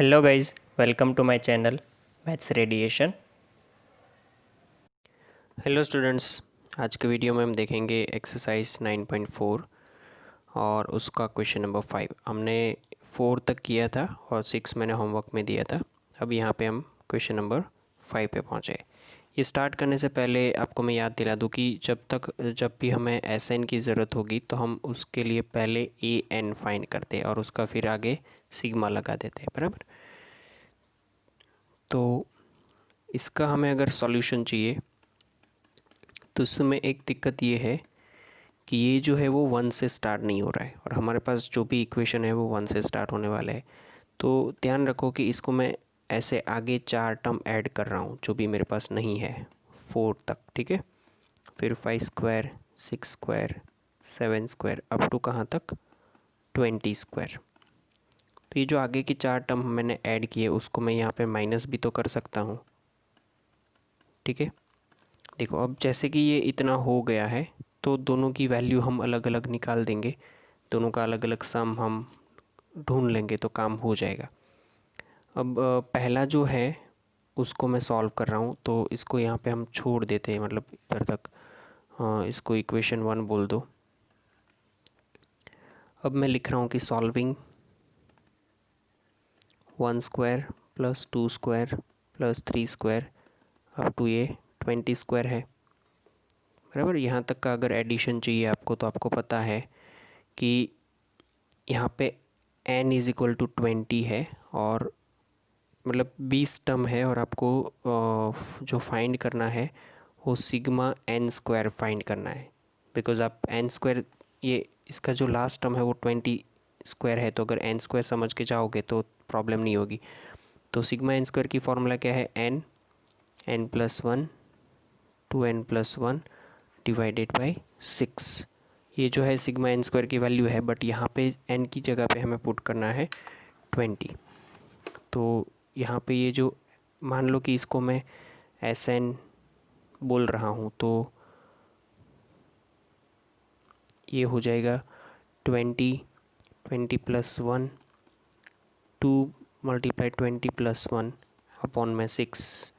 Hello guys, welcome to my channel maths radiation. Hello students, आज के video में हम देखेंगे एक्सरसाइज 9.4 और उसका क्वेश्चन नंबर 5। हमने 4 तक किया था और 6 मैंने होमवर्क में दिया था। अब यहाँ पे हम क्वेश्चन नंबर 5 पे पहुँचे। ये स्टार्ट करने से पहले आपको मैं याद दिला दूँ कि जब भी हमें एस एन की ज़रूरत होगी तो हम उसके लिए पहले ए एन फाइंड करते हैं और उसका फिर आगे सिग्मा लगा देते हैं, बराबर। तो इसका हमें अगर सॉल्यूशन चाहिए तो उसमें एक दिक्कत ये है कि ये जो है वो 1 से स्टार्ट नहीं हो रहा है और हमारे पास जो भी इक्वेशन है वो 1 से स्टार्ट होने वाला है। तो ध्यान रखो कि इसको मैं ऐसे आगे 4 टर्म ऐड कर रहा हूँ जो भी मेरे पास नहीं है 4 तक, ठीक है। फिर 5 square, 6 square, 7 square up to कहाँ तक 20 स्क्वायर। तो ये जो आगे की 4 टर्म मैंने ऐड किए उसको मैं यहाँ पे माइनस भी तो कर सकता हूँ, ठीक है। देखो अब जैसे कि ये इतना हो गया है तो दोनों की वैल्यू हम अलग अलग निकाल देंगे, दोनों का अलग अलग सम हम ढूंढ लेंगे तो काम हो जाएगा। अब पहला जो है उसको मैं सॉल्व कर रहा हूँ तो इसको यहाँ पे हम छोड़ देते हैं, मतलब इधर तक। इसको इक्वेशन 1 बोल दो। अब मैं लिख रहा हूँ कि solving 1 square plus 2 square plus 3 square up to ये 20 स्क्वायर है, बराबर। यहाँ तक का अगर एडिशन चाहिए आपको तो आपको पता है कि यहाँ पे n इज़ इक्वल टू 20 है और मतलब 20 टर्म है और आपको जो फाइंड करना है वो सिग्मा n स्क्वायर फाइंड करना है। बिकॉज़ आप n स्क्वायर, ये इसका जो लास्ट टर्म है वो 20 स्क्वायर है, तो अगर n स्क्वायर समझ के जाओगे तो प्रॉब्लम नहीं होगी। तो सिग्मा n स्क्वायर की फॉर्मूला क्या है, n plus 1 2n plus 1 divided by 6। ये जो है सिग्मा n स्क्वायर की वैल्यू है, बट यहाँ पे n की जगह पे हमें पुट करना है 20। तो यहाँ पे ये जो, मान लो कि इसको मैं एस एन बोल रहा हूँ तो ये हो जाएगा 20 20 प्लस 1 2 मल्टीप्लाई 20 प्लस 1 अपॉन में 6,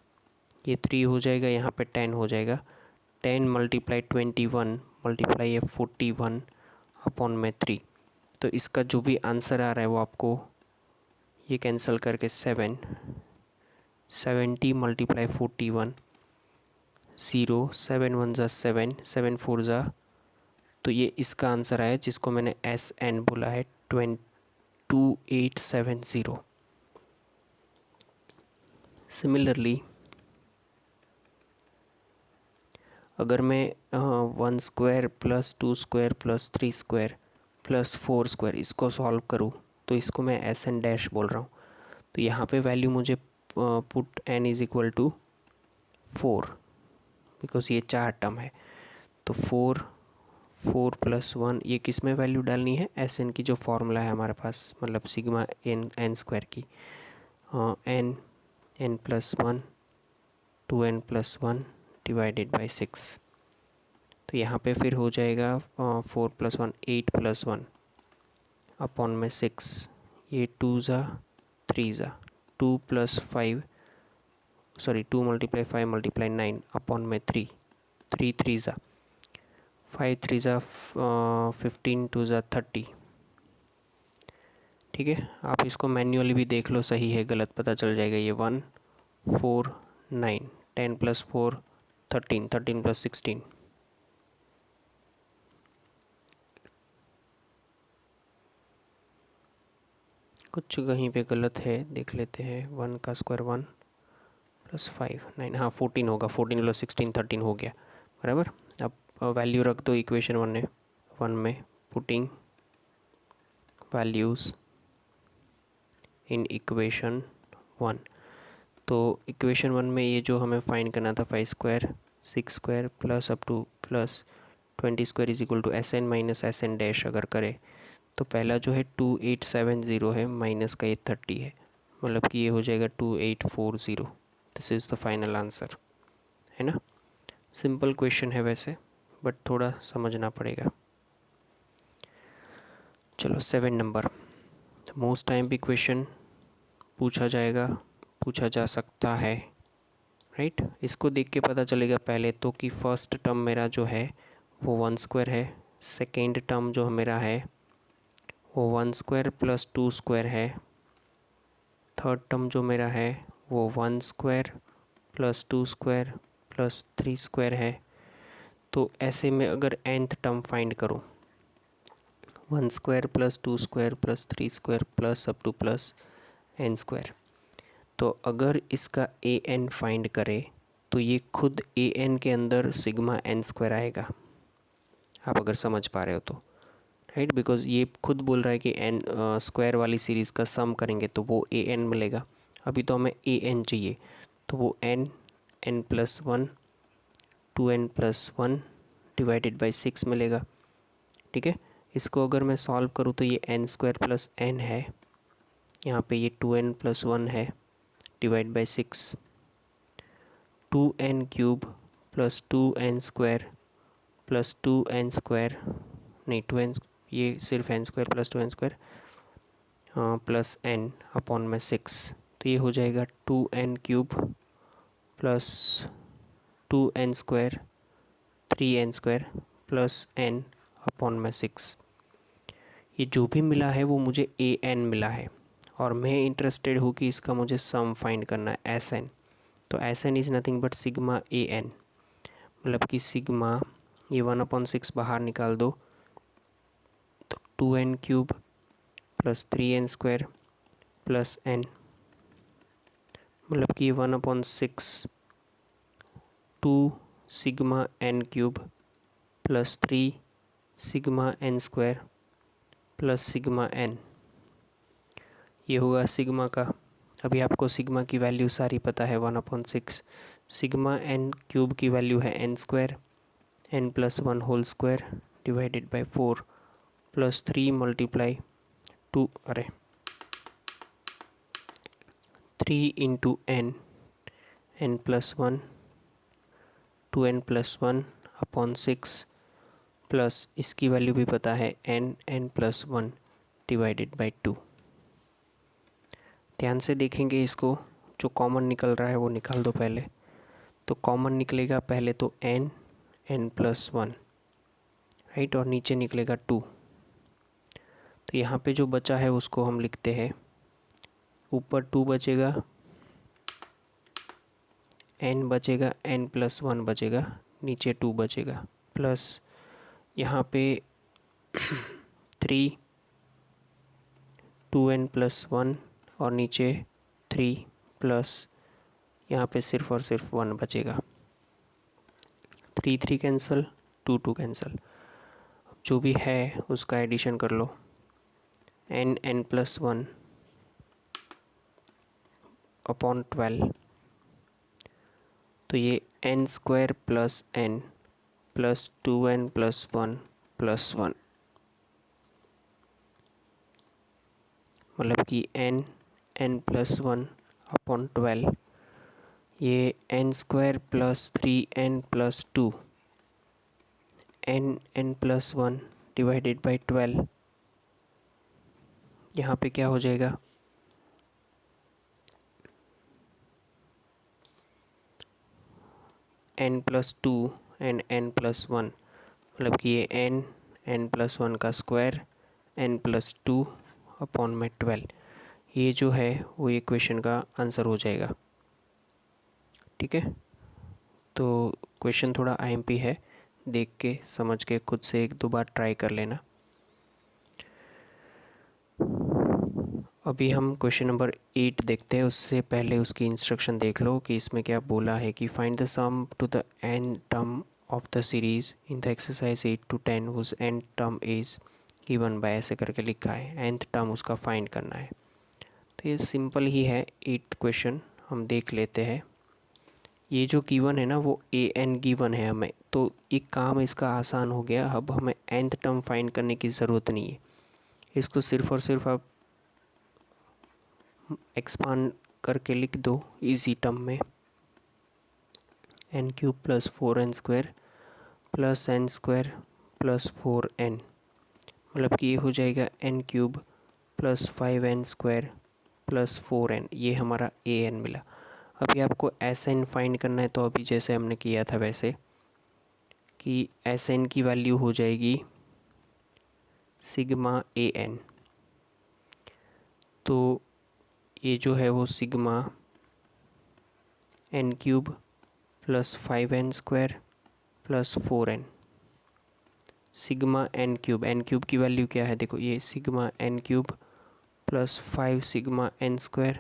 ये 3 हो जाएगा, यहाँ पे 10 हो जाएगा। 10 मल्टीप्लाई 21 मल्टीप्लाई ये 41 अपॉन में 3। तो इसका जो भी आंसर आ रहा है वो आपको ये कैंसिल करके 70 मल्टीप्लाई 41 0 7 1 ज़ा 7 7 4 ज़ा, तो ये इसका आंसर आया जिसको मैंने एस एन बोला है 2870। सिमिलरली अगर मैं 1 square plus 2 square plus 3 square plus 4 square इसको सॉल्व करूँ तो इसको मैं एस एन डैश बोल रहा हूँ। तो यहाँ पे वैल्यू मुझे put n is equal to 4, because ये 4 टर्म है। तो 4 प्लस 1 ये किस में वैल्यू डालनी है, एस एन की जो फॉर्मूला है हमारे पास, मतलब सिग्मा एन स्क्वायर की। N plus 1 2n plus 1 divided by 6। तो यहाँ पे फिर हो जाएगा 4 प्लस 1 8 प्लस 1 अपॉन में 6, ये 2 ज़ा 3 ज़ा 2 plus 5 sorry 2 multiply 5 multiply 9 upon में 3 3 3 ज़ा 5 3 ज़ा 15 2 ज़ा 30, ठीक है। आप इसको मैन्युअली भी देख लो, सही है गलत पता चल जाएगा। ये 1 4 9 10 प्लस 4 13 13 प्लस 16, कुछ कहीं पे गलत है, देख लेते हैं। 1 का स्क्वायर 1 प्लस 5 9, हाँ 14 होगा, 14 प्लस 16 13 हो गया, बराबर। अब वैल्यू रख दो इक्वेशन 1 में पुटिंग वैल्यूज़ इन इक्वेशन 1। तो इक्वेशन 1 में ये जो हमें फाइंड करना था 5 square 6 square plus up to plus 20 square is equal to s n minus s n dash अगर करें तो पहला जो है 2870 है, माइनस का ये 30 है, मतलब कि ये हो जाएगा 2840। This is the final answer, है ना। सिंपल क्वेश्चन है वैसे, बट थोड़ा समझना पड़ेगा। चलो 7 नंबर, मोस्ट टाइम भी क्वेश्चन पूछा जाएगा, पूछा जा सकता है, राइट। इसको देख के पता चलेगा पहले तो कि फर्स्ट टर्म मेरा जो है वो 1 स्क्वायर है, सेकेंड टर्म जो मेरा है वो 1 स्क्वायर प्लस 2 स्क्वायर है, थर्ड टर्म जो मेरा है वो 1 square plus 2 square plus 3 square है। तो ऐसे में अगर nth टर्म फाइंड करूँ 1 square plus 2 square plus 3 square plus up to plus n square, तो अगर इसका an फाइंड करे तो ये खुद an के अंदर सिग्मा n² आएगा। आप अगर समझ पा रहे हो तो, राइट, बिकॉज ये खुद बोल रहा है कि n स्क्वायर वाली सीरीज़ का सम करेंगे तो वो an मिलेगा। अभी तो हमें an चाहिए, तो वो n+1 2n+1 डिवाइडेड बाई 6 मिलेगा। ठीक है, इसको अगर मैं सॉल्व करूँ तो ये n² प्लस n है, यहाँ पे ये 2n+1 है divide by 6, 2n³ plus 2n² plus 2n² नहीं 2n, ये सिर्फ n² plus 2n² plus n upon में 6, तो ये हो जाएगा 2n³ plus 2n² 3n² plus n upon में 6। ये जो भी मिला है वो मुझे an मिला है और मैं इंटरेस्टेड हूँ कि इसका मुझे सम फाइंड करना है Sn। तो Sn is nothing but sigma an, मतलब कि सिग्मा, ये 1/6 बाहर निकाल दो तो 2n³ plus 3n² plus n, मतलब कि ये 1/6 2 sigma n³ plus 3 sigma n² plus sigma n, ये होगा सिग्मा का। अभी आपको सिग्मा की वैल्यू सारी पता है 1/6, सिग्मा n³ की वैल्यू है n² n+1 whole square divided by 4 plus 3 multiply 2 3 into n n+1 2n+1 upon 6 plus इसकी वैल्यू भी पता है n+1 डिवाइडेड बाई 2। ध्यान से देखेंगे इसको, जो कॉमन निकल रहा है वो निकाल दो पहले। तो कॉमन निकलेगा पहले तो n+1, राइट, और नीचे निकलेगा 2। तो यहाँ पे जो बचा है उसको हम लिखते हैं, ऊपर 2 बचेगा, n बचेगा, n+1 बचेगा, नीचे 2 बचेगा, प्लस यहाँ पे 3 2n+1 और नीचे 3 प्लस यहाँ पे सिर्फ और सिर्फ 1 बचेगा। 3 3 कैंसिल, 2 2 कैंसिल, जो भी है उसका एडिशन कर लो, n+1 अपॉन 12, तो ये n² plus n plus 2n+1 plus 1, मतलब कि n+1 अपॉन 12, ये n² plus 3n plus 2 n+1 divided by 12, यहाँ पे क्या हो जाएगा n+2 एंड n+1, मतलब कि ये n+1 का स्क्वायर n+2 अपॉन में 12, ये जो है वो ये क्वेश्चन का आंसर हो जाएगा। ठीक है, तो क्वेश्चन थोड़ा IMP है, देख के समझ के खुद से 1-2 बार ट्राई कर लेना। अभी हम क्वेश्चन नंबर 8 देखते हैं, उससे पहले उसकी इंस्ट्रक्शन देख लो कि इसमें क्या बोला है कि find the sum to the n term of the series in the exercise 8 to 10 whose n term is given by, ऐसे करके लिखा है, nth टर्म उसका फाइंड करना है। तो ये सिंपल ही है, 8th क्वेश्चन हम देख लेते हैं। ये जो गिवन है ना वो an गिवन है हमें, तो एक काम इसका आसान हो गया, अब हमें nth टर्म फाइंड करने की ज़रूरत नहीं है, इसको सिर्फ और सिर्फ आप एक्सपांड करके लिख दो इजी टर्म में, n³ plus 4n² plus n² plus 4n, मतलब कि ये हो जाएगा n³ plus 5n² plus 4n, ये हमारा an मिला। अभी आपको Sn फाइंड करना है, तो अभी जैसे हमने किया था वैसे कि Sn की वैल्यू हो जाएगी सिग्मा an। तो ये जो है वो sigma n cube plus 5n square plus 4n, sigma n cube की वैल्यू क्या है, देखो ये sigma n cube plus 5 sigma n square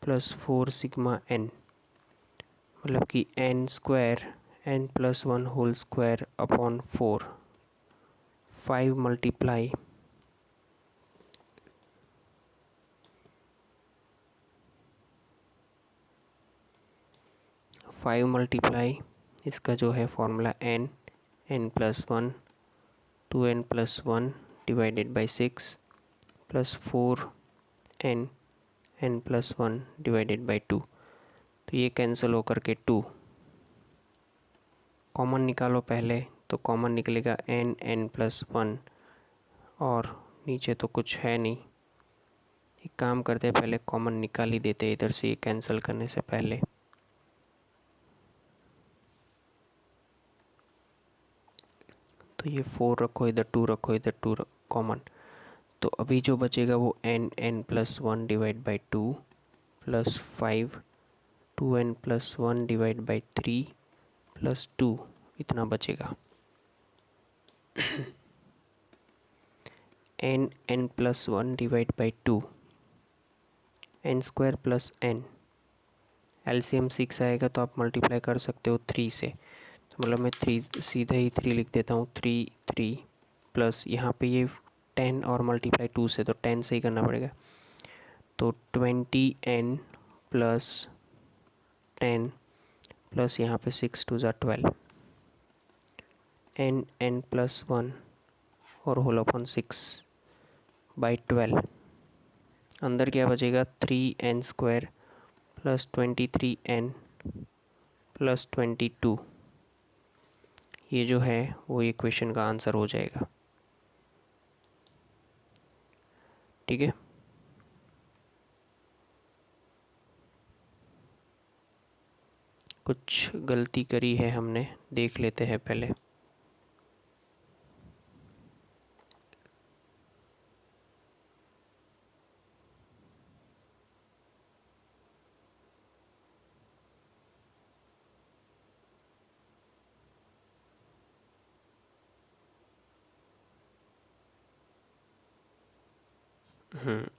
plus 4 sigma n, मतलब कि n square n plus 1 whole square upon 4, 5 multiply 5 multiply इसका जो है formula n plus 1 2n plus 1 divided by 6 plus 4n n plus 1 divided by 2। तो ये cancel होकर के 2 common निकालो पहले, तो कॉमन निकलेगा n प्लस 1, और नीचे तो कुछ है नहीं। एक काम करते हैं, पहले कॉमन निकाल ही देते हैं इधर से, ये कैंसिल करने से पहले। तो ये 4 रखो इधर, 2 रखो इधर, 2 कॉमन, तो अभी जो बचेगा वो n plus 1 divide by 2 plus 5 2n plus 1 divide by 3 plus 2, इतना बचेगा। n plus 1 divide by 2, n square plus n, LCM 6 आएगा तो आप मल्टीप्लाई कर सकते हो 3 से, तो मतलब मैं 3 सीधे ही 3 लिख देता हूँ, 3 प्लस यहाँ पे ये 10 और मल्टीप्लाई 2 से, तो 10 से ही करना पड़ेगा, तो 20n प्लस 10 प्लस यहाँ पे 6 2 ज़ा 12, n प्लस 1 और होल अपॉन 6 बाई 12, अंदर क्या बचेगा 3n square plus 23n plus 22, ये जो है वो इक्वेशन का आंसर हो जाएगा। ठीक है, कुछ गलती करी है हमने, देख लेते हैं पहले।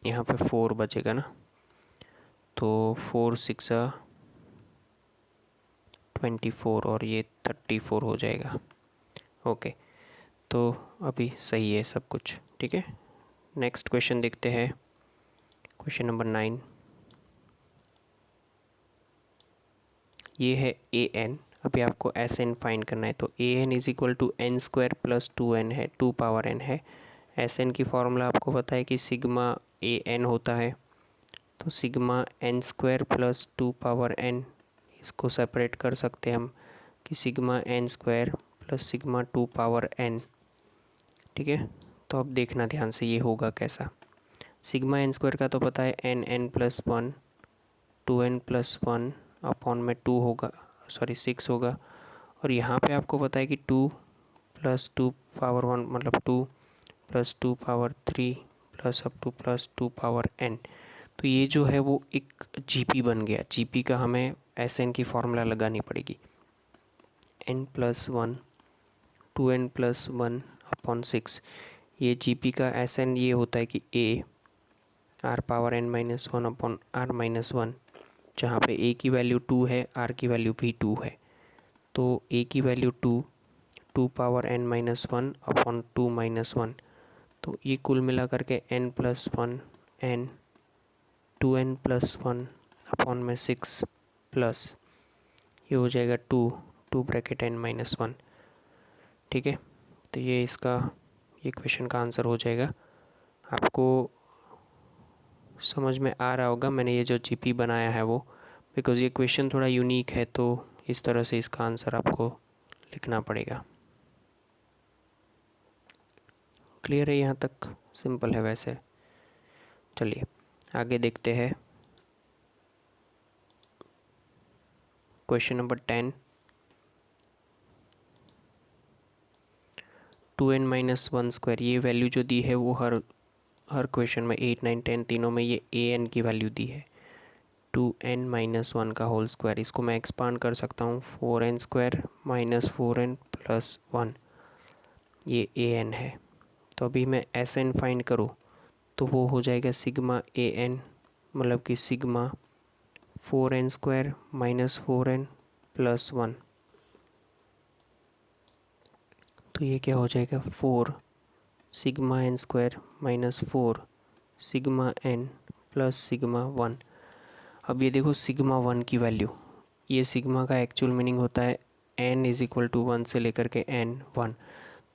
यहाँ पे 4 बचेगा ना, तो 4 6 24 और ये 34 हो जाएगा। ओके, तो अभी सही है सब कुछ। ठीक है, नेक्स्ट क्वेश्चन देखते हैं, क्वेश्चन नंबर 9। ये है an, अभी आपको Sn फाइंड करना है, तो an is equal to n square plus 2n है, 2 पावर n है। Sn की फॉर्मूला आपको पता है कि सिग्मा an होता है, तो sigma n square plus 2 power n, इसको सेपरेट कर सकते हैं हम कि sigma n square plus sigma 2 power n। ठीक है, तो अब देखना ध्यान से ये होगा कैसा। सिग्मा n स्क्वायर का तो पता है n plus 1 2n plus 1 upon में 2 होगा, सॉरी 6 होगा, और यहाँ पे आपको पता है कि 2 प्लस 2 पावर 1 मतलब 2 plus 2 power 3 plus up to plus 2 power n। तो ये जो है वो एक जीपी बन गया। जीपी का हमें Sn की फॉर्मूला लगानी पड़ेगी, n plus 1 2n plus 1 upon 6। ये जीपी का Sn ये होता है कि a r power n minus 1 upon r minus 1, जहाँ पे a की वैल्यू 2 है, r की वैल्यू भी 2 है, तो a की value 2 power n minus 1 upon 2 minus 1, तो ये कुल मिला करके n plus 1 n 2n plus 1 upon में 6 प्लस ये हो जाएगा 2 ब्रैकेट n माइनस 1। ठीक है, तो ये इसका ये क्वेश्चन का आंसर हो जाएगा। आपको समझ में आ रहा होगा मैंने ये जो जीपी बनाया है वो, बिकॉज़ ये क्वेश्चन थोड़ा यूनिक है, तो इस तरह से इसका आंसर आपको लिखना पड़ेगा। क्लियर है यहाँ तक? सिंपल है वैसे। चलिए आगे देखते हैं क्वेश्चन नंबर 10। 2n - 1 स्क्वायर, ये वैल्यू जो दी है वो हर क्वेश्चन में 8, 9, 10 तीनों में ये an की वैल्यू दी है। 2n - 1 का होल स्क्वायर, इसको मैं एक्सपांड कर सकता हूँ 4n square minus 4n plus 1, ये an है। तो अभी मैं Sn फाइंड करूँ तो वो हो जाएगा सिग्मा an, मतलब कि sigma 4n square minus 4n plus 1। तो ये क्या हो जाएगा 4 sigma n square minus 4 sigma n plus sigma 1। अब ये देखो सिग्मा 1 की वैल्यू, ये सिग्मा का एक्चुअल मीनिंग होता है n = 1 से लेकर के n 1,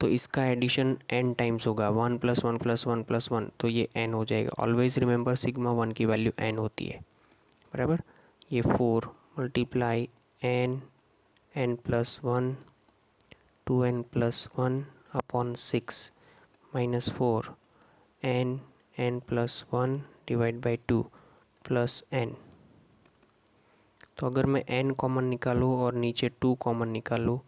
तो इसका एडिशन n टाइम्स होगा 1 + 1 + 1 + 1, तो ये n हो जाएगा। ऑलवेज रिमेंबर सिग्मा 1 की वैल्यू n होती है, बराबर। ये 4 × n plus 1 2n + 1 upon 6 minus 4 n plus 1 divide by 2 plus n। तो अगर मैं n कॉमन निकालूँ और नीचे 2 कॉमन निकालूँ,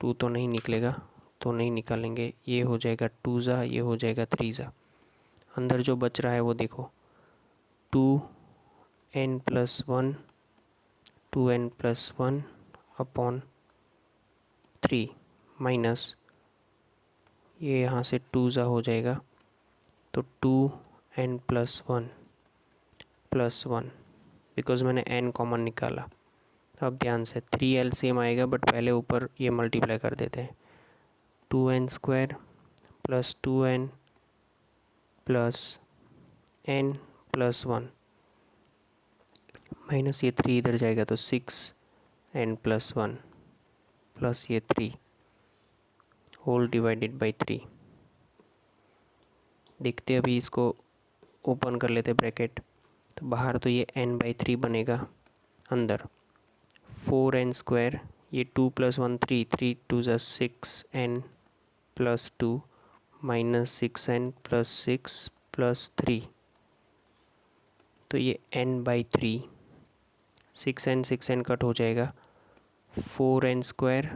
2 तो नहीं निकलेगा, तो नहीं निकालेंगे, ये हो जाएगा 2 ज़ा, ये हो जाएगा 3 ज़ा। अंदर जो बच रहा है वो देखो 2n + 1 2n + 1 अपॉन 3 माइनस ये यहाँ से 2 ज़ा हो जाएगा, तो 2n + 1 प्लस 1, बिकॉज मैंने n कॉमन निकाला। अब ध्यान से 3 एलसीएम आएगा, बट पहले ऊपर ये मल्टीप्लाई कर देते हैं। 2n square plus 2n plus n plus 1 minus ये 3 इधर जाएगा, तो 6n + 1 प्लस ये 3 होल डिवाइडेड बाई 3। देखते अभी इसको ओपन कर लेते ब्रैकेट, तो बाहर तो ये n/3 बनेगा, अंदर 4n स्क्वायर, ये 2 + 1 3 3 2 ज़ा 6n plus 2 minus 6n plus 6 plus 3, तो ये n/3 6n कट हो जाएगा, 4n स्क्वायर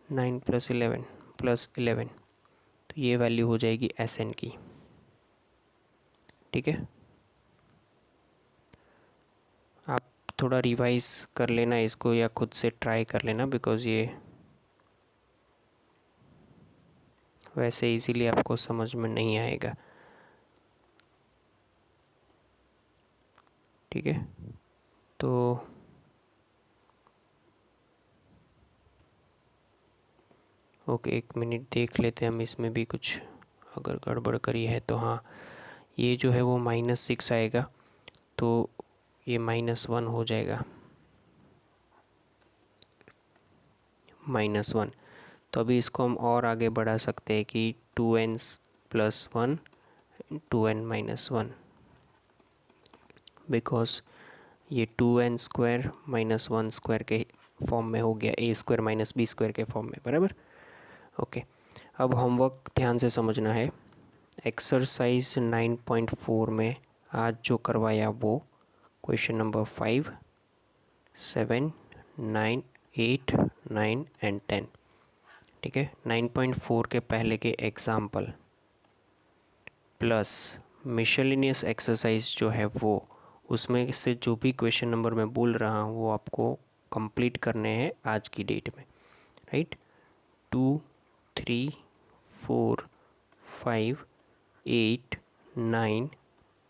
9 + 11 प्लस 11, तो ये वैल्यू हो जाएगी Sn की। ठीक है, आप थोड़ा रिवाइज कर लेना इसको या खुद से ट्राई कर लेना, बिकॉज़ ये वैसे इजीली आपको समझ में नहीं आएगा। ठीक है, तो ओके, 1 मिनट देख लेते हैं हम इसमें भी कुछ अगर गड़बड़ करी है तो। हाँ, ये जो है वो -6 आएगा, तो ये -1 हो जाएगा, -1। तो अभी इसको हम और आगे बढ़ा सकते हैं कि 2n + 1 2n - 1, बिकॉज ये 2n स्क्वायर माइनस 1 स्क्वायर के फॉर्म में हो गया, a² - b² के फॉर्म में, बराबर। ओके, अब होमवर्क ध्यान से समझना है। एक्सरसाइज 9.4 में आज जो करवाया वो क्वेश्चन नंबर 5, 7, 9, 8, 9 एंड 10। ठीक है, 9.4 के पहले के एग्जाम्पल प्लस मिशेलिनियस एक्सरसाइज जो है वो, उसमें से जो भी क्वेश्चन नंबर मैं बोल रहा हूँ वो आपको कंप्लीट करने हैं आज की डेट में, राइट। 2, 3, 4, 5, 8, 9,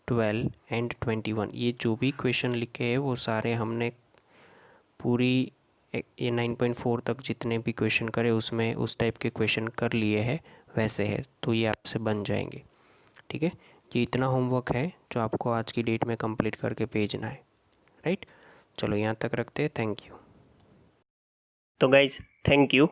12 एंड 21, ये जो भी क्वेश्चन लिखे हैं वो सारे हमने पूरी ये 9.4 तक जितने भी क्वेश्चन करे उसमें उस टाइप के क्वेश्चन कर लिए हैं, वैसे है, तो ये आपसे बन जाएंगे। ठीक है, ये इतना होमवर्क है जो आपको आज की डेट में कंप्लीट करके भेजना है, राइट। चलो यहाँ तक रखते हैं, थैंक यू। तो गाइज थैंक यू।